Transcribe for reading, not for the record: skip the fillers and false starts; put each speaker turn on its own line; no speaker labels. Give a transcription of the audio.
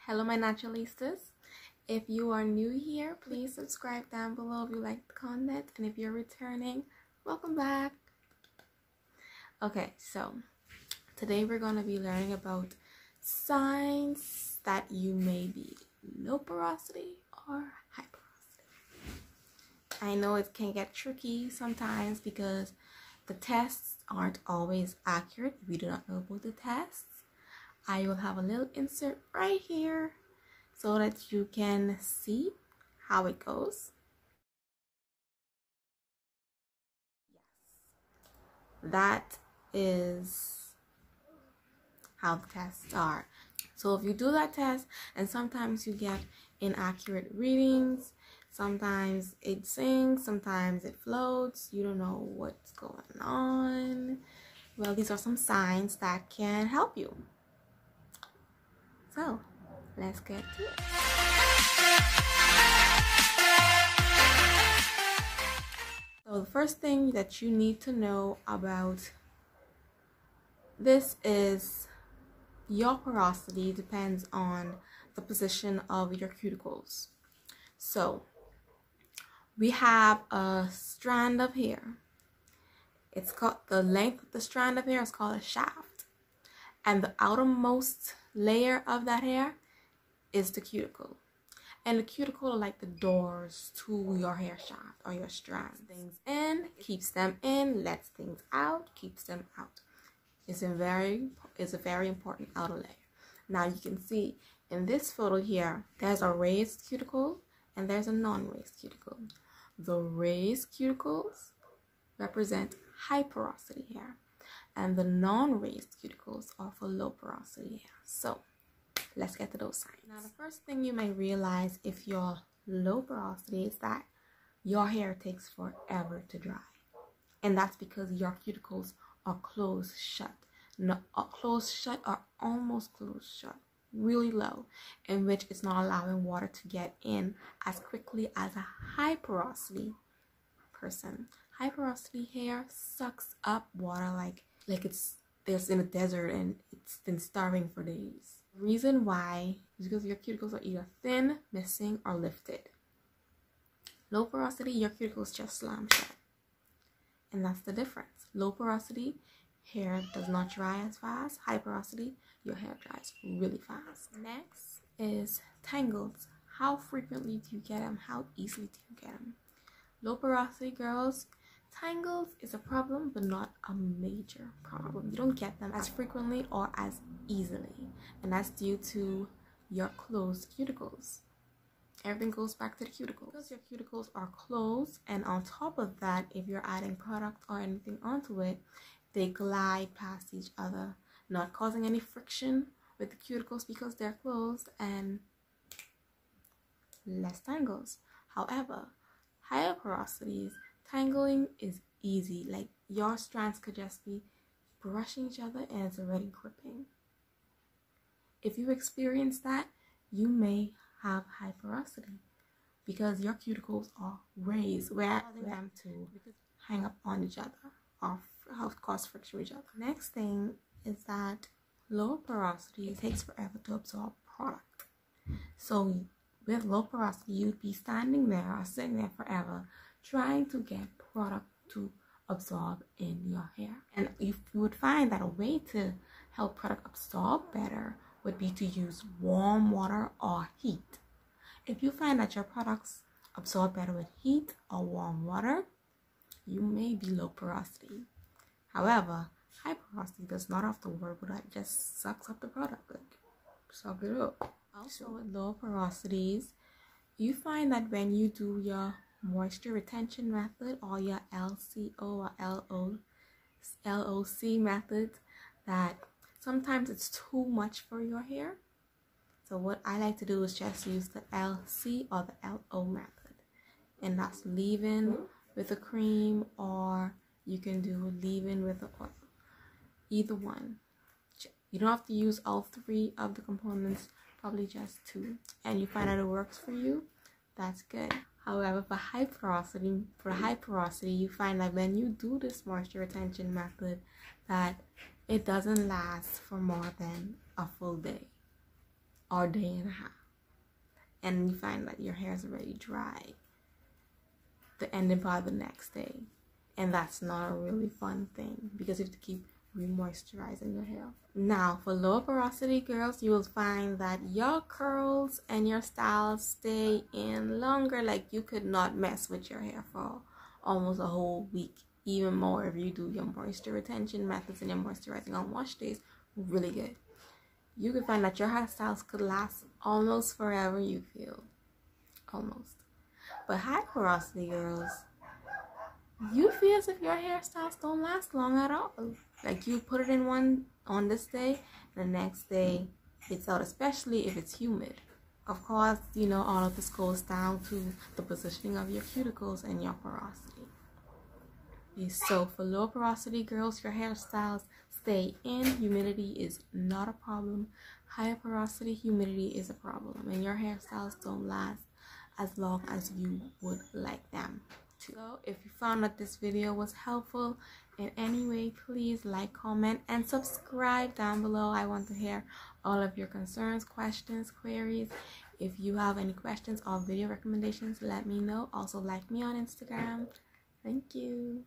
Hello my naturalistas. If you are new here, please subscribe down below if you like the content, and if you're returning, welcome back. Okay, so today we're going to be learning about signs that you may be low porosity or high porosity. I know it can get tricky sometimes because the tests aren't always accurate if you do not know about the tests. I will have a little insert right here so that you can see how it goes. Yes, that is how the tests are. So if you do that test and sometimes you get inaccurate readings, sometimes it sinks, sometimes it floats, you don't know what's going on, well, these are some signs that can help you. So, let's get to it. So the first thing that you need to know about this is your porosity depends on the position of your cuticles. So, we have a strand of hair. It's called, the length of the strand of hair is called a shaft. And the outermost layer of that hair is the cuticle, and the cuticle are like the doors to your hair shaft or your strands. Things in, keeps them in, lets things out, keeps them out. It's a very important outer layer. Now you can see in this photo here, there's a raised cuticle and there's a non-raised cuticle. The raised cuticles represent high porosity hair, and the non-raised cuticles are for low porosity hair. So let's get to those signs. Now the first thing you may realize if you're low porosity is that your hair takes forever to dry, and that's because your cuticles are closed shut. Closed shut or almost closed shut, really low, in which it's not allowing water to get in as quickly as a high porosity person. High porosity hair sucks up water like there's in a desert and it's been starving for days. The reason why is because your cuticles are either thin, missing, or lifted. Low porosity, your cuticles just slam shut, and that's the difference. Low porosity hair does not dry as fast. High porosity, your hair dries really fast. Next is tangles. How frequently do you get them? How easily do you get them? Low porosity girls, tangles is a problem, but not a major problem. You don't get them as frequently or as easily, and that's due to your closed cuticles. Everything goes back to the cuticles. Because your cuticles are closed, and on top of that, if you're adding product or anything onto it, they glide past each other, not causing any friction with the cuticles because they're closed, and less tangles. However, higher porosities, tangling is easy. Like your strands could just be brushing each other and it's already gripping. If you experience that, you may have high porosity because your cuticles are raised, where them to hang up on each other or cause friction with each other. Next thing is that low porosity, it takes forever to absorb product. So with low porosity, you'd be standing there or sitting there forever trying to get product to absorb in your hair. And you would find that a way to help product absorb better would be to use warm water or heat. If you find that your products absorb better with heat or warm water, you may be low porosity. However, high porosity does not have to worry about that. It just sucks up the product, like suck it up. Also with low porosities, you find that when you do your moisture retention method or your LCO or LOC method, that sometimes it's too much for your hair. So what I like to do is just use the LC or the LO method, and that's leave-in with a cream, or you can do leave-in with the oil. Either one. You don't have to use all three of the components, probably just two, and you find out it works for you, that's good. However, for high porosity, you find that when you do this moisture retention method, that it doesn't last for more than a full day. or day and a half, and you find that your hair is already dry the ending part the next day, and that's not a really fun thing because you have to keep re-moisturizing your hair. Now for lower porosity girls, you will find that your curls and your styles stay in longer. Like you could not mess with your hair for almost a whole week, even more if you do your moisture retention methods and your moisturizing on wash days really good. You could find that your hairstyles could last almost forever, you feel. Almost. But high porosity girls, you feel as if your hairstyles don't last long at all. Like you put it in one on this day, the next day it's out, especially if it's humid. Of course, you know, all of this goes down to the positioning of your cuticles and your porosity. So for low porosity girls, your hairstyles stay in. Humidity is not a problem. Higher porosity, humidity is a problem, and your hairstyles don't last as long as you would like them to. So if you found that this video was helpful in any way, please like, comment, and subscribe down below. I want to hear all of your concerns, questions, queries. If you have any questions or video recommendations, let me know. Also like me on Instagram. Thank you.